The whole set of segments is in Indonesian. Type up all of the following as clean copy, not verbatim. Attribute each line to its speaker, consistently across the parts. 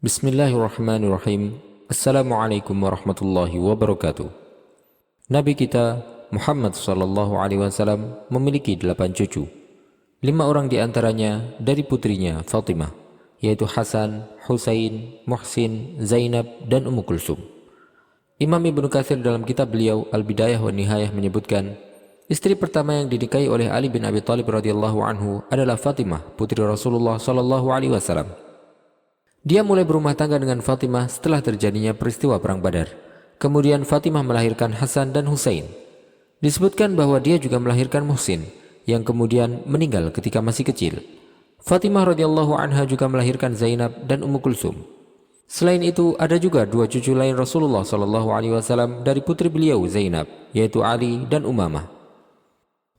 Speaker 1: Bismillahirrahmanirrahim. Assalamualaikum warahmatullahi wabarakatuh. Nabi kita Muhammad SAW memiliki 8 cucu. 5 orang di antaranya dari putrinya Fatimah, yaitu Hasan, Husain, Muhsin, Zainab, dan Ummu Kulsum. Imam Ibnu Katsir dalam kitab beliau Al-Bidayah wa Nihayah menyebutkan, istri pertama yang dinikahi oleh Ali bin Abi Thalib radhiyallahu anhu adalah Fatimah, putri Rasulullah SAW. Dia mulai berumah tangga dengan Fatimah setelah terjadinya peristiwa Perang Badar. Kemudian Fatimah melahirkan Hasan dan Husain. Disebutkan bahwa dia juga melahirkan Muhsin, yang kemudian meninggal ketika masih kecil. Fatimah radhiyallahu anha juga melahirkan Zainab dan Ummu Kulsum. Selain itu, ada juga 2 cucu lain Rasulullah SAW dari putri beliau Zainab, yaitu Ali dan Umamah.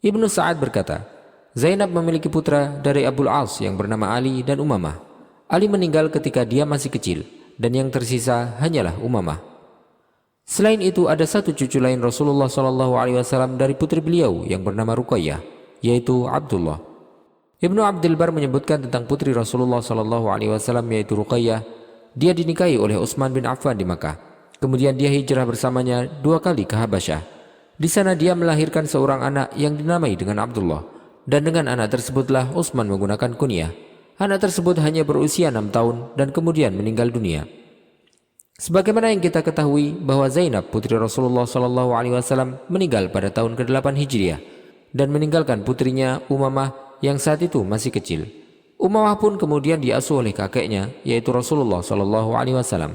Speaker 1: Ibnu Sa'ad berkata, Zainab memiliki putra dari Abul As yang bernama Ali dan Umamah. Ali meninggal ketika dia masih kecil, dan yang tersisa hanyalah Umamah. Selain itu, ada 1 cucu lain Rasulullah SAW dari putri beliau yang bernama Ruqayyah, yaitu Abdullah. Ibnu Abdul Bar menyebutkan tentang putri Rasulullah SAW, yaitu Ruqayyah. Dia dinikahi oleh Utsman bin Affan di Makkah. Kemudian dia hijrah bersamanya 2 kali ke Habasyah. Di sana dia melahirkan seorang anak yang dinamai dengan Abdullah, dan dengan anak tersebutlah Utsman menggunakan kunyah. Anak tersebut hanya berusia 6 tahun dan kemudian meninggal dunia. Sebagaimana yang kita ketahui bahwa Zainab putri Rasulullah SAW meninggal pada tahun ke-8 Hijriah dan meninggalkan putrinya Umamah yang saat itu masih kecil. Umamah pun kemudian diasuh oleh kakeknya, yaitu Rasulullah SAW.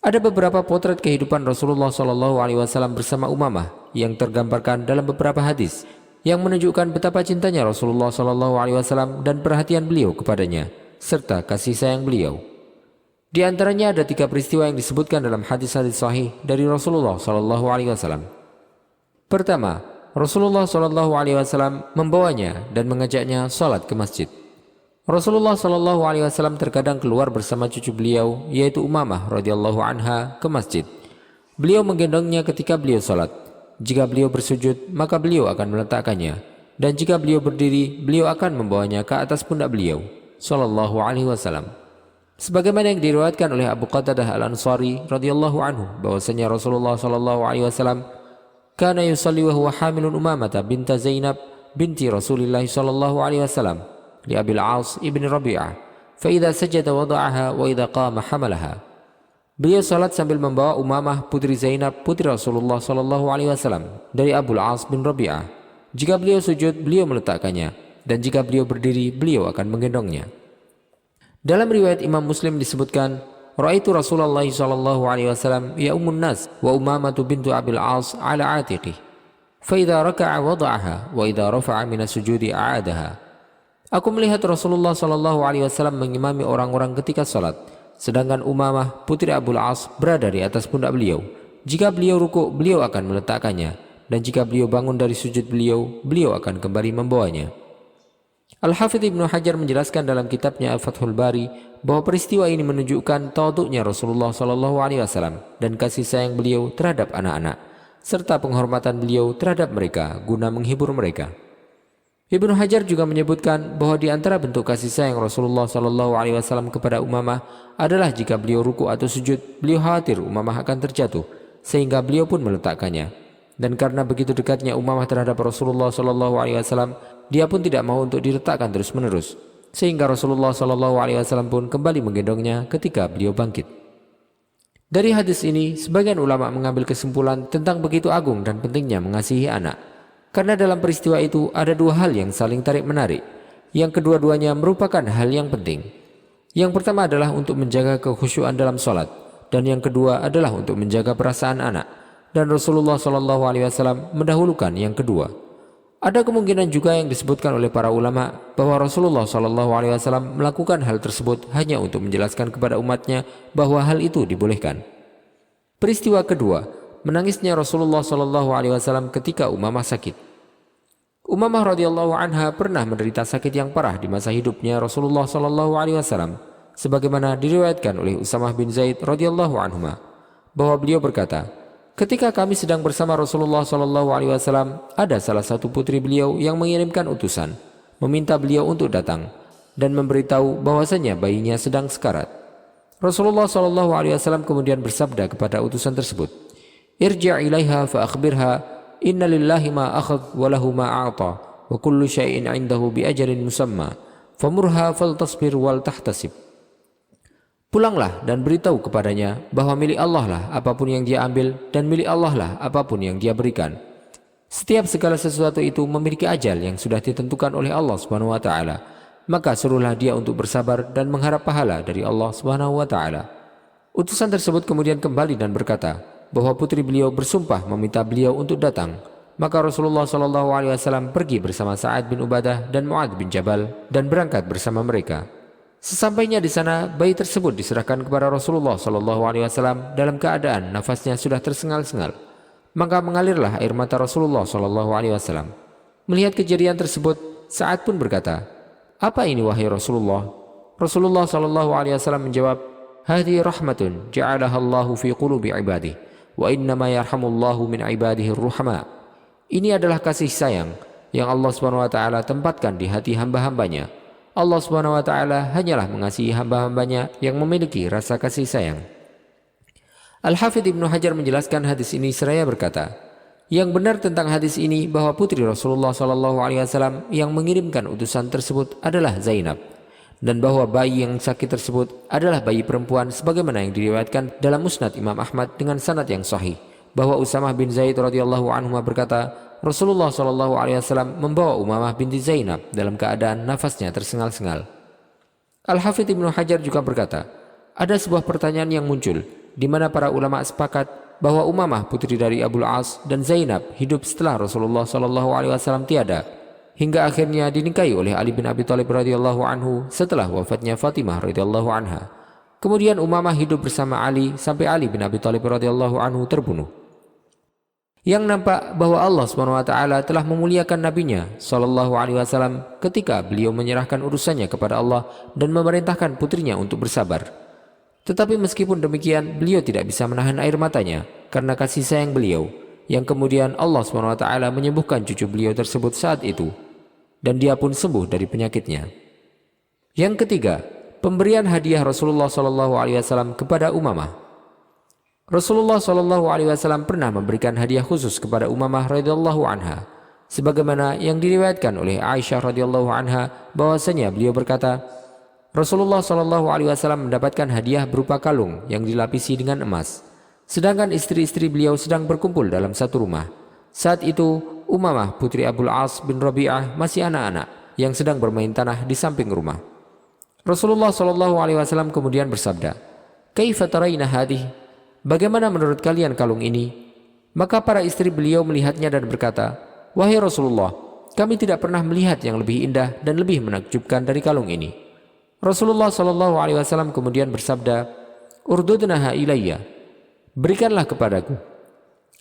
Speaker 1: Ada beberapa potret kehidupan Rasulullah SAW bersama Umamah yang tergambarkan dalam beberapa hadis, yang menunjukkan betapa cintanya Rasulullah SAW dan perhatian beliau kepadanya, serta kasih sayang beliau. Di antaranya ada 3 peristiwa yang disebutkan dalam hadis-hadis sahih dari Rasulullah SAW. Pertama, Rasulullah SAW membawanya dan mengajaknya salat ke masjid. Rasulullah SAW terkadang keluar bersama cucu beliau, yaitu Umamah radhiyallahu anha, ke masjid. Beliau menggendongnya ketika beliau salat. Jika beliau bersujud, maka beliau akan meletakkannya, dan jika beliau berdiri, beliau akan membawanya ke atas pundak beliau sallallahu alaihi wasallam. Sebagaimana yang diriwayatkan oleh Abu Qatadah Al-Ansari radhiyallahu anhu bahwasanya Rasulullah sallallahu alaihi wasallam kana yusalli wa huwa hamilun Umamah binta Zainab binti Rasulillah sallallahu alaihi wasallam li Abil As ibn Rabi'ah, fa idza sajada wada'aha wa idza qama hamalaha. Beliau salat sambil membawa Umamah putri Zainab putri Rasulullah SAW dari Abul As bin Rabi'ah. Jika beliau sujud, beliau meletakkannya, dan jika beliau berdiri, beliau akan menggendongnya. Dalam riwayat Imam Muslim disebutkan, Ra'aitu Rasulullah SAW ya'umun nas wa Umamatu bintu Abil As ala atiqih. Fa idza raka'a wada'aha wa idza rafa'a minas sujudi a'adaha. Aku melihat Rasulullah SAW mengimami orang-orang ketika salat, sedangkan Umamah putri Abul As berada di atas pundak beliau. Jika beliau rukuk, beliau akan meletakkannya, dan jika beliau bangun dari sujud beliau, beliau akan kembali membawanya. Al-Hafidz Ibnu Hajar menjelaskan dalam kitabnya Al-Fathul Bari bahwa peristiwa ini menunjukkan tawaduknya Rasulullah SAW dan kasih sayang beliau terhadap anak-anak, serta penghormatan beliau terhadap mereka guna menghibur mereka. Ibnu Hajar juga menyebutkan bahwa di antara bentuk kasih sayang Rasulullah SAW kepada Umamah adalah jika beliau ruku atau sujud, beliau khawatir Umamah akan terjatuh, sehingga beliau pun meletakkannya. Dan karena begitu dekatnya Umamah terhadap Rasulullah SAW, dia pun tidak mau untuk diletakkan terus-menerus, sehingga Rasulullah SAW pun kembali menggendongnya ketika beliau bangkit. Dari hadis ini, sebagian ulama mengambil kesimpulan tentang begitu agung dan pentingnya mengasihi anak. Karena dalam peristiwa itu ada 2 hal yang saling tarik-menarik, yang kedua-duanya merupakan hal yang penting. Yang pertama adalah untuk menjaga kekhusyuan dalam sholat, dan yang kedua adalah untuk menjaga perasaan anak, dan Rasulullah SAW mendahulukan yang kedua. Ada kemungkinan juga yang disebutkan oleh para ulama bahwa Rasulullah SAW melakukan hal tersebut hanya untuk menjelaskan kepada umatnya bahwa hal itu dibolehkan. Peristiwa kedua, menangisnya Rasulullah SAW ketika Umamah sakit. Umamah radhiyallahu anha pernah menderita sakit yang parah di masa hidupnya Rasulullah SAW, sebagaimana diriwayatkan oleh Usamah bin Zaid radhiyallahu anhuma, bahwa beliau berkata, ketika kami sedang bersama Rasulullah SAW, ada salah satu putri beliau yang mengirimkan utusan, meminta beliau untuk datang dan memberitahu bahwasanya bayinya sedang sekarat. Rasulullah SAW kemudian bersabda kepada utusan tersebut, "Irji' ilaiha fa akhbirha inna lillahi ma akhadh wa lahu ma a'ta wa kullu syai'in 'indahu bi ajalin musamma famurha faltasbir wal tahtasib." Pulanglah dan beritahu kepadanya bahwa milik Allah lah apapun yang dia ambil dan milik Allah lah apapun yang dia berikan. Setiap segala sesuatu itu memiliki ajal yang sudah ditentukan oleh Allah Subhanahu wa taala. Maka suruhlah dia untuk bersabar dan mengharap pahala dari Allah Subhanahu wa taala. Utusan tersebut kemudian kembali dan berkata bahwa putri beliau bersumpah meminta beliau untuk datang. Maka Rasulullah SAW pergi bersama Sa'ad bin Ubadah dan Mu'adz bin Jabal dan berangkat bersama mereka. Sesampainya di sana, bayi tersebut diserahkan kepada Rasulullah SAW dalam keadaan nafasnya sudah tersengal-sengal. Maka mengalirlah air mata Rasulullah SAW. Melihat kejadian tersebut, Sa'ad pun berkata, "Apa ini wahai Rasulullah?" Rasulullah SAW menjawab, "Hadhi rahmatun ja'alaha Allahu fi qulubi ibadihi, wa innama yarhamullahu min ibadihi ar-ruhama." Ini adalah kasih sayang yang Allah Subhanahu wa taala tempatkan di hati hamba-hambanya. Allah Subhanahu wa taala hanyalah mengasihi hamba-hambanya yang memiliki rasa kasih sayang. Al-Hafidz Ibnu Hajar menjelaskan hadis ini seraya berkata, yang benar tentang hadis ini bahwa putri Rasulullah SAW yang mengirimkan utusan tersebut adalah Zainab, dan bahwa bayi yang sakit tersebut adalah bayi perempuan sebagaimana yang diriwayatkan dalam Musnad Imam Ahmad dengan sanad yang sahih, bahwa Usamah bin Zaid radhiyallahu anhu berkata, Rasulullah SAW membawa Umamah binti Zainab dalam keadaan nafasnya tersengal-sengal. Al-Hafidz Ibnu Hajar juga berkata, ada sebuah pertanyaan yang muncul, di mana para ulama sepakat bahwa Umamah putri dari Abul As dan Zainab hidup setelah Rasulullah SAW tiada, hingga akhirnya dinikahi oleh Ali bin Abi Thalib radhiyallahu anhu setelah wafatnya Fatimah radhiyallahu anha. Kemudian Umamah hidup bersama Ali sampai Ali bin Abi Thalib radhiyallahu anhu terbunuh. Yang nampak bahwa Allah SWT telah memuliakan nabinya SAW ketika beliau menyerahkan urusannya kepada Allah dan memerintahkan putrinya untuk bersabar. Tetapi meskipun demikian, beliau tidak bisa menahan air matanya karena kasih sayang beliau, yang kemudian Allah SWT menyembuhkan cucu beliau tersebut saat itu, dan dia pun sembuh dari penyakitnya. Yang ketiga, pemberian hadiah Rasulullah SAW kepada Umamah. Rasulullah SAW pernah memberikan hadiah khusus kepada Umamah radhiyallahu anha, sebagaimana yang diriwayatkan oleh Aisyah radhiyallahu anha bahwasanya beliau berkata, Rasulullah SAW mendapatkan hadiah berupa kalung yang dilapisi dengan emas, sedangkan istri-istri beliau sedang berkumpul dalam satu rumah. Saat itu Umamah putri Abul As bin Rabi'ah masih anak-anak yang sedang bermain tanah di samping rumah. Rasulullah SAW kemudian bersabda, "Kaifa tarayna hadhihi?" Bagaimana menurut kalian kalung ini? Maka para istri beliau melihatnya dan berkata, "Wahai Rasulullah, kami tidak pernah melihat yang lebih indah dan lebih menakjubkan dari kalung ini." Rasulullah SAW kemudian bersabda, "Urdudnaha ilayya." Berikanlah kepadaku.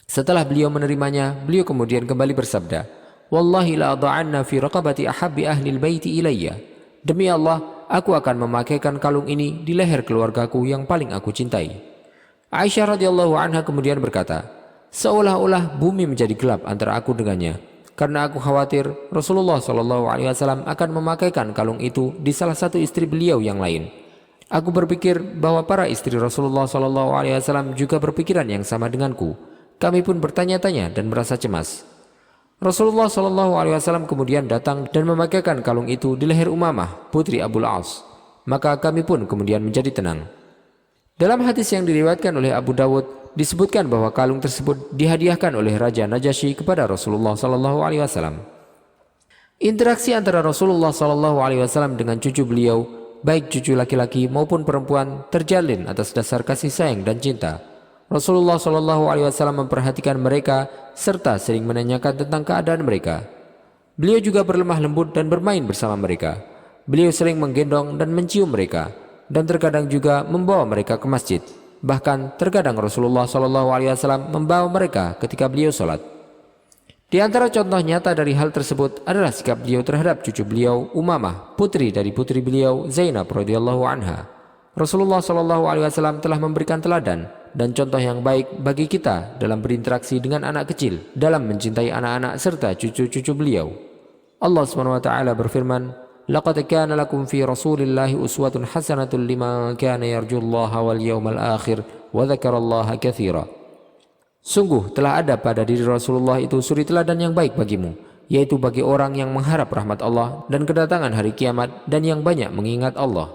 Speaker 1: Setelah beliau menerimanya, beliau kemudian kembali bersabda, "Wallahi la adha'anna fi raqabati ahabbi ahlil baiti ilayya." Demi Allah, aku akan memakaikan kalung ini di leher keluargaku yang paling aku cintai. Aisyah radhiyallahu anha kemudian berkata, seolah-olah bumi menjadi gelap antara aku dengannya, karena aku khawatir Rasulullah SAW akan memakaikan kalung itu di salah satu istri beliau yang lain. Aku berpikir bahwa para istri Rasulullah SAW juga berpikiran yang sama denganku. Kami pun bertanya-tanya dan merasa cemas. Rasulullah SAW kemudian datang dan memakaikan kalung itu di leher Umamah putri Abul As. Maka kami pun kemudian menjadi tenang. Dalam hadis yang diriwayatkan oleh Abu Dawud disebutkan bahwa kalung tersebut dihadiahkan oleh Raja Najasyi kepada Rasulullah SAW. Interaksi antara Rasulullah SAW dengan cucu beliau, baik cucu laki-laki maupun perempuan, terjalin atas dasar kasih sayang dan cinta. Rasulullah SAW memperhatikan mereka serta sering menanyakan tentang keadaan mereka. Beliau juga berlemah lembut dan bermain bersama mereka. Beliau sering menggendong dan mencium mereka, dan terkadang juga membawa mereka ke masjid. Bahkan terkadang Rasulullah SAW membawa mereka ketika beliau sholat. Di antara contoh nyata dari hal tersebut adalah sikap beliau terhadap cucu beliau Umamah, putri dari putri beliau Zainab radhiyallahu anha. Rasulullah SAW telah memberikan teladan dan contoh yang baik bagi kita dalam berinteraksi dengan anak kecil, dalam mencintai anak-anak serta cucu-cucu beliau. Allah SWT berfirman, laqad kana lakum fi Rasulillahi uswatun hasanatun liman kana yarjullaha wal yawmal akhir wa dzakarallaha katsira. Sungguh telah ada pada diri Rasulullah itu suri teladan yang baik bagimu, yaitu bagi orang yang mengharap rahmat Allah dan kedatangan hari kiamat dan yang banyak mengingat Allah.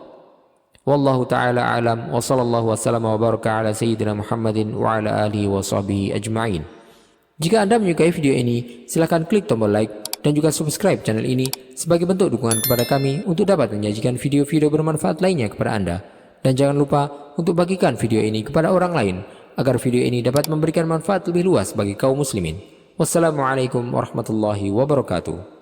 Speaker 1: Wallahu ta'ala alam wa sallallahu wasallam wa baraka ala sayyidina Muhammadin wa ala alihi wa sahbihi ajma'in. Jika Anda menyukai video ini, silakan klik tombol like dan juga subscribe channel ini sebagai bentuk dukungan kepada kami untuk dapat menyajikan video-video bermanfaat lainnya kepada Anda. Dan jangan lupa untuk bagikan video ini kepada orang lain agar video ini dapat memberikan manfaat lebih luas bagi kaum muslimin. Wassalamualaikum warahmatullahi wabarakatuh.